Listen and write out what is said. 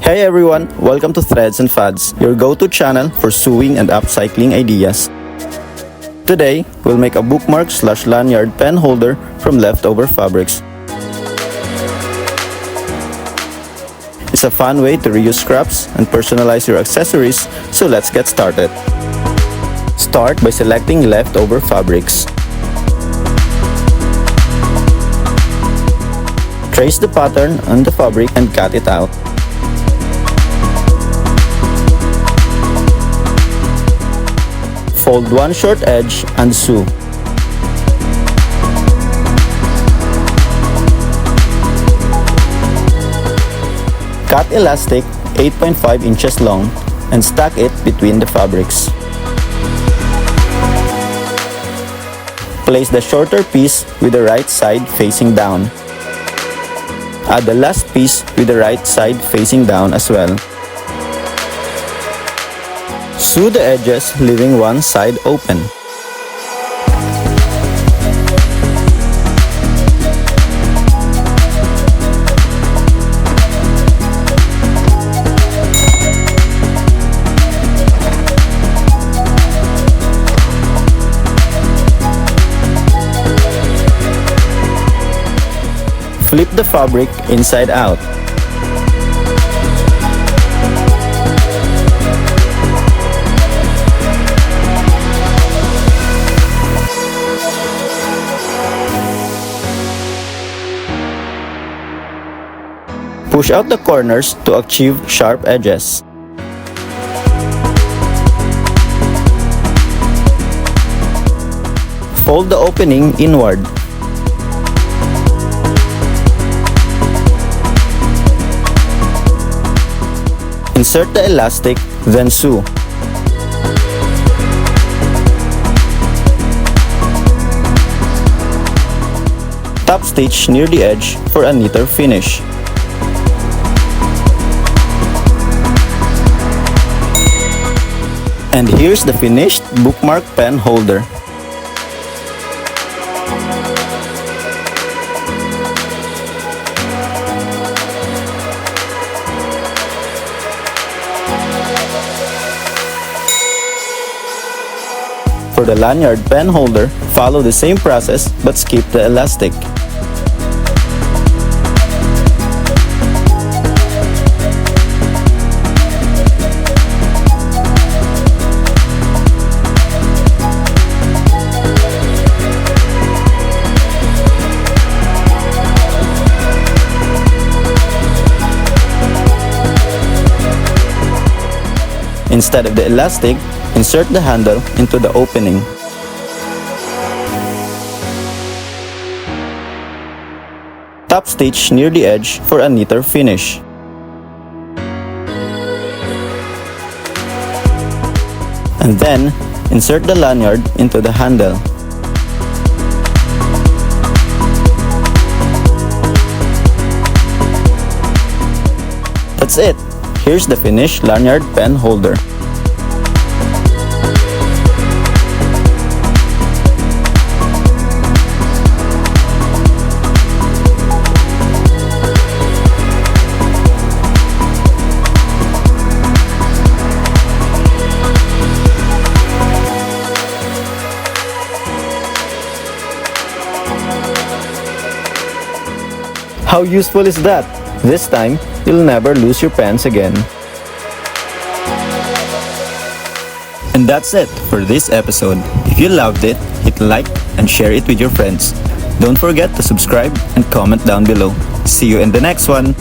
Hey everyone, welcome to Threads and Fads, your go-to channel for sewing and upcycling ideas. Today, we'll make a bookmark/lanyard pen holder from leftover fabrics. It's a fun way to reuse scraps and personalize your accessories, so let's get started. Start by selecting leftover fabrics. Trace the pattern on the fabric and cut it out. Fold one short edge and sew. Cut elastic 8.5 inches long and stack it between the fabrics. Place the shorter piece with the right side facing down. Add the last piece with the right side facing down as well. Sew the edges, leaving one side open. Flip the fabric inside out. Push out the corners to achieve sharp edges. Fold the opening inward. Insert the elastic, then sew. Top stitch near the edge for a neater finish. And here's the finished bookmark pen holder. For the lanyard pen holder, follow the same process but skip the elastic. Instead of the elastic, insert the handle into the opening. Top stitch near the edge for a neater finish. And then, insert the lanyard into the handle. That's it! Here's the finished lanyard pen holder. How useful is that? This time, you'll never lose your pens again. And that's it for this episode. If you loved it, hit like and share it with your friends. Don't forget to subscribe and comment down below. See you in the next one.